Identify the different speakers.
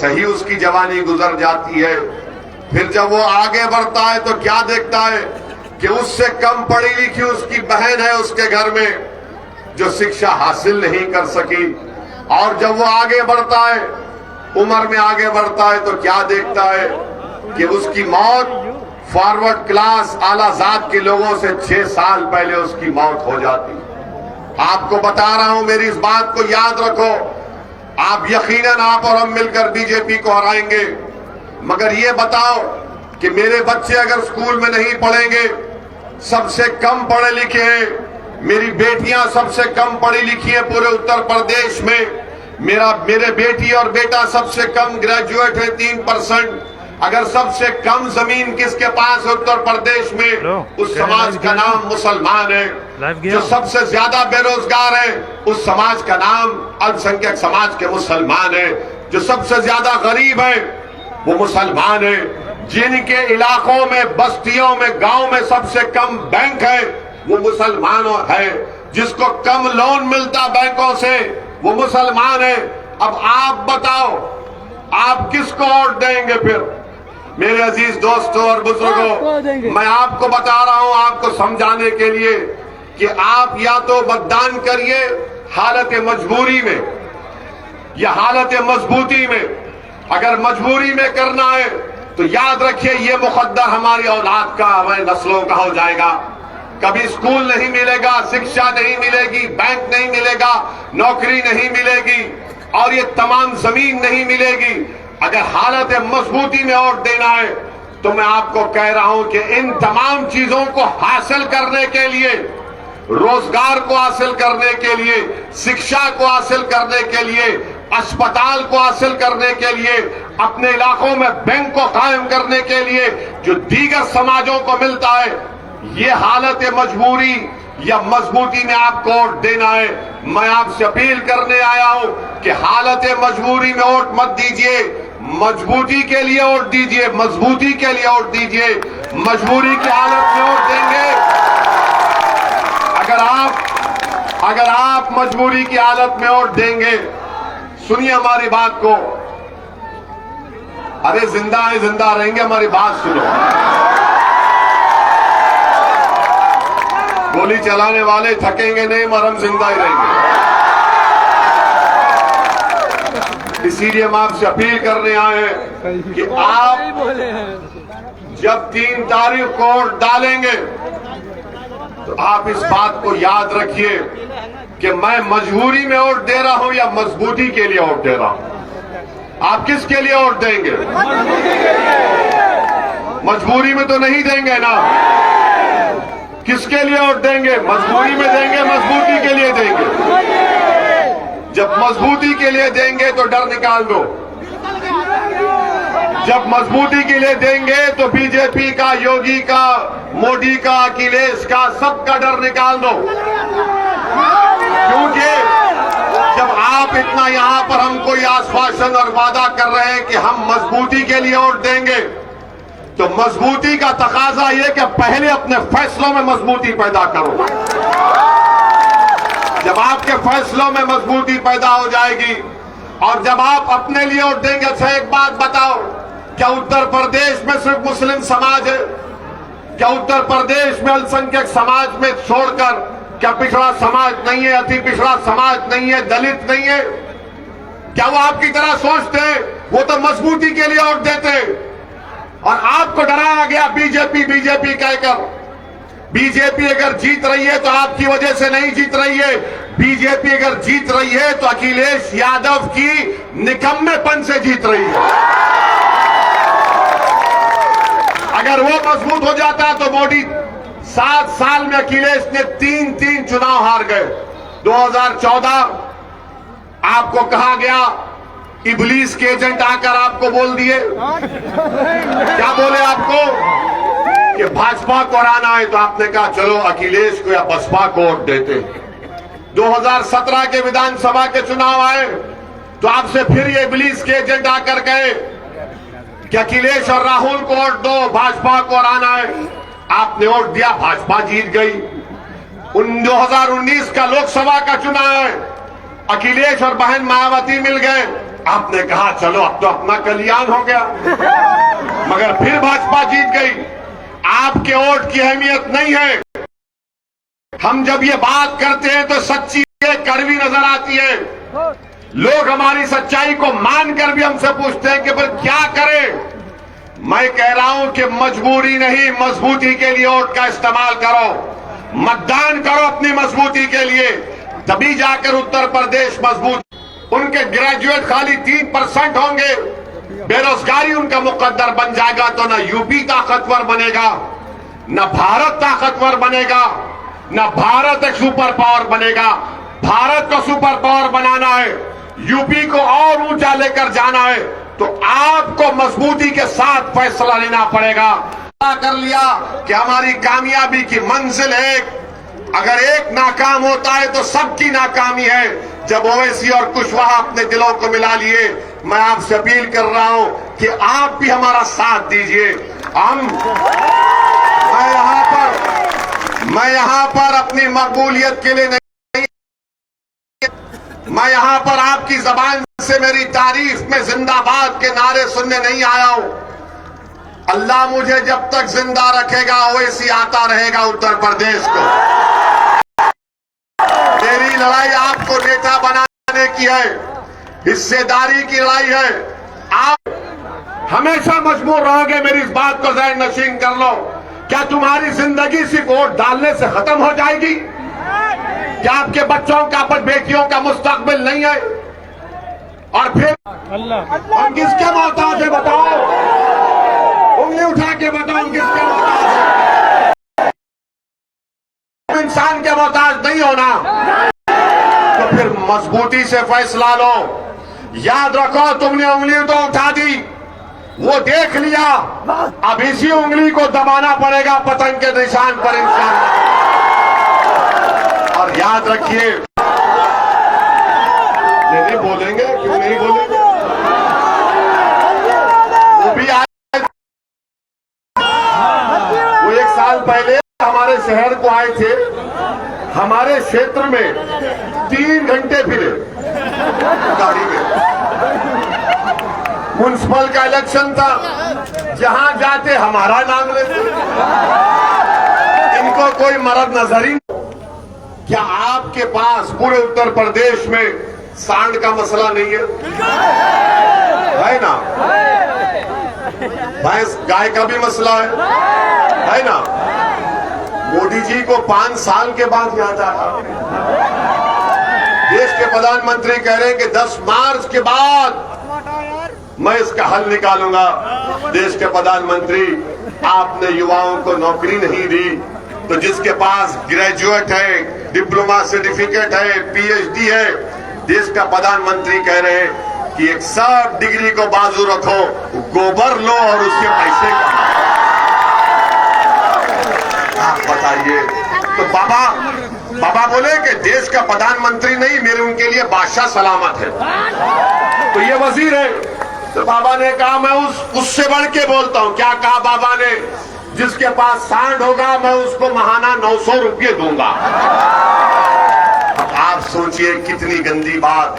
Speaker 1: सही उसकी जवानी गुजर जाती है। फिर जब वो आगे बढ़ता है तो क्या देखता है कि उससे कम पढ़ी लिखी उसकी बहन है उसके घर में जो शिक्षा हासिल नहीं कर सकी। और जब वो आगे बढ़ता है, उम्र में आगे बढ़ता है, तो क्या देखता है कि उसकी मौत फॉरवर्ड क्लास आला जात के लोगों से 6 साल पहले उसकी मौत हो जाती। आपको बता रहा हूं, मेरी इस बात को याद रखो। आप यकीनन आप और हम मिलकर बीजेपी को हराएंगे, मगर ये बताओ कि मेरे बच्चे अगर स्कूल में नहीं पढ़ेंगे, सबसे कम पढ़े लिखे हैं, मेरी बेटियां सबसे कम पढ़ी लिखी हैं पूरे उत्तर प्रदेश में, मेरे बेटी और बेटा सबसे कम ग्रेजुएट है 3%। अगर सबसे कम जमीन किसके पास है उत्तर प्रदेश में, उस समाज का नाम मुसलमान है। जो सबसे ज्यादा बेरोजगार है, उस समाज का नाम अल्पसंख्यक समाज के मुसलमान है। जो सबसे ज्यादा गरीब है वो मुसलमान है। जिनके इलाकों में, बस्तियों में, गांव में सबसे कम बैंक है वो मुसलमान है। जिसको कम लोन मिलता बैंकों से वो मुसलमान है। अब आप बताओ, आप किसको वोट देंगे? फिर मेरे अजीज दोस्तों और बुजुर्गों, मैं आपको बता रहा हूं, आपको समझाने के लिए कि आप या तो मतदान करिए हालत मजबूरी में या हालत मजबूती में। अगर मजबूरी में करना है तो याद रखिए ये मुकद्दर हमारी औलाद का, हमारी नस्लों का हो जाएगा। कभी स्कूल नहीं मिलेगा, शिक्षा नहीं मिलेगी, बैंक नहीं मिलेगा, नौकरी नहीं मिलेगी और ये तमाम जमीन नहीं मिलेगी। अगर हालत मजबूती में वोट देना है तो मैं आपको कह रहा हूं कि इन तमाम चीजों को हासिल करने के लिए, रोजगार को हासिल करने के लिए, शिक्षा को हासिल करने के लिए, अस्पताल को हासिल करने के लिए, अपने इलाकों में बैंक को कायम करने के लिए जो दीगर समाजों को मिलता है, ये हालत मजबूरी या मजबूती में आपको वोट देना है। मैं आपसे अपील करने आया हूं कि हालत मजबूरी में वोट मत दीजिए, मजबूती के लिए वोट दीजिए, मजबूती के लिए वोट दीजिए। मजबूरी की हालत में वोट देंगे, अगर आप मजबूरी की हालत में वोट देंगे, सुनिए हमारी बात को, अरे जिंदा है, जिंदा रहेंगे, हमारी बात सुनो। गोली चलाने वाले थकेंगे नहीं, मगर हम जिंदा ही रहेंगे। इसीलिए हम आपसे अपील करने आए हैं कि आप जब 3 तारीख को वोट डालेंगे तो आप इस बात को याद रखिए कि मैं मजबूरी में वोट दे रहा हूं या मजबूती के लिए वोट दे रहा हूं। आप किसके लिए वोट देंगे? मजबूरी में तो नहीं देंगे ना। किसके लिए वोट देंगे? मजबूरी में देंगे, मजबूती के लिए देंगे। जब मजबूती के लिए देंगे तो डर निकाल दो। जब मजबूती के लिए देंगे तो बीजेपी का, योगी का, मोदी का, अखिलेश का, सबका डर निकाल दो। क्योंकि जब आप इतना यहां पर हमको ये आश्वासन और वादा कर रहे हैं कि हम मजबूती के लिए वोट देंगे, तो मजबूती का तकाजा ये कि पहले अपने फैसलों में मजबूती पैदा करो। जब आपके फैसलों में मजबूती पैदा हो जाएगी और जब आप अपने लिए वोट देंगे। अच्छा एक बात बताओ, क्या उत्तर प्रदेश में सिर्फ मुस्लिम समाज है? क्या उत्तर प्रदेश में अल्पसंख्यक समाज में छोड़कर क्या पिछड़ा समाज नहीं है, अति पिछड़ा समाज नहीं है, दलित नहीं है? क्या वो आपकी तरह सोचते हैं? वो तो मजबूती के लिए वोट देते हैं और आपको डराया गया बीजेपी बीजेपी कहकर। बीजेपी अगर जीत रही है तो आपकी वजह से नहीं जीत रही है। बीजेपी अगर जीत रही है तो अखिलेश यादव की निकम्मेपन से जीत रही है। अगर वो मजबूत हो जाता तो मोदी 7 साल में अखिलेश ने 3 चुनाव हार गए। 2014 आपको कहा गया, इबलीस के एजेंट आकर आपको बोल दिए, क्या बोले आपको कि भाजपा को हराना है, तो आपने कहा चलो अखिलेश को या बसपा को वोट देते। 2017 के विधानसभा के चुनाव आए तो आपसे फिर ये इबलीस के एजेंट आकर कहे कि अखिलेश और राहुल को वोट दो, भाजपा को हराना है। आपने वोट दिया, भाजपा जीत गई। 2019 का लोकसभा का चुनाव है, अखिलेश और बहन मायावती मिल गए, आपने कहा चलो अब तो अपना कल्याण हो गया, मगर फिर भाजपा जीत गई। आपके वोट की अहमियत नहीं है। हम जब ये बात करते हैं तो सच्ची कड़वी नजर आती है। लोग हमारी सच्चाई को मानकर भी हमसे पूछते हैं कि फिर क्या करें। मैं कह रहा हूं कि मजबूरी नहीं, मजबूती के लिए वोट का इस्तेमाल करो, मतदान करो अपनी मजबूती के लिए, तभी जाकर उत्तर प्रदेश मजबूत। उनके ग्रेजुएट खाली 3% होंगे, बेरोजगारी उनका मुकद्दर बन जाएगा तो न यूपी ताकतवर बनेगा, न भारत ताकतवर बनेगा, न भारत एक सुपर पावर बनेगा। भारत को सुपर पावर बनाना है, यूपी को और ऊंचा लेकर जाना है, तो आपको मजबूती के साथ फैसला लेना पड़ेगा। कर लिया कि हमारी कामयाबी की मंजिल एक, अगर एक नाकाम होता है तो सबकी नाकामी है। जब ओवैसी और कुशवाहा अपने दिलों को मिला लिए, मैं आपसे अपील कर रहा हूं कि आप भी हमारा साथ दीजिए। मैं यहां पर अपनी मकबूलियत के लिए नहीं, मैं यहां पर आपकी जबान से मेरी तारीफ में जिंदाबाद के नारे सुनने नहीं आया हूं। अल्लाह मुझे जब तक जिंदा रखेगा ओवैसी आता रहेगा उत्तर प्रदेश को। मेरी लड़ाई आपको नेता बनाने की है, हिस्सेदारी की लड़ाई है। आप हमेशा मजबूर रहोगे, मेरी इस बात को ज़हन नशीन कर लो। क्या तुम्हारी जिंदगी सिर्फ वोट डालने से खत्म हो जाएगी? क्या आपके बच्चों का, बेटियों का मुस्तकबिल नहीं है? और फिर हम किसके मोहताज है बताओ? उंगली उठा के बताओ किसके मोहताज है? इंसान के मोहताज नहीं होना, तो फिर मजबूती से फैसला लो। याद रखो, तुमने उंगली तो उठा दी, वो देख लिया, अब इसी उंगली को दबाना पड़ेगा पतंग के निशान पर इंसान। और याद रखिए, नहीं बोलेंगे, क्यों नहीं बोलेंगे? वो भी आए, वो 1 साल पहले हमारे शहर को आए थे, हमारे क्षेत्र में 3 घंटे फिरे गाड़ी में। म्युनिसिपल का इलेक्शन था, जहां जाते हमारा नाम लेते। इनको कोई मरद नजर ही। क्या आपके पास पूरे उत्तर प्रदेश में सांड का मसला नहीं है ना? भैंस गाय का भी मसला है ना? मोदी जी को 5 साल के बाद याद आया। देश के प्रधानमंत्री कह रहे हैं कि 10 मार्च के बाद मैं इसका हल निकालूंगा। देश के प्रधानमंत्री, आपने युवाओं को नौकरी नहीं दी, तो जिसके पास ग्रेजुएट है, डिप्लोमा सर्टिफिकेट है, पीएचडी है, देश का प्रधानमंत्री कह रहे हैं कि एक सब डिग्री को बाजू रखो, गोबर लो और उसके पैसे आप बताइए। तो बाबा बोले कि देश का प्रधानमंत्री नहीं, मेरे उनके लिए बादशाह सलामत है, तो ये वजीर है। तो बाबा ने कहा मैं उससे बढ़ के बोलता हूं। क्या कहा बाबा ने? जिसके पास सांड होगा मैं उसको महाना 900 रुपये दूंगा। आप सोचिए कितनी गंदी बात।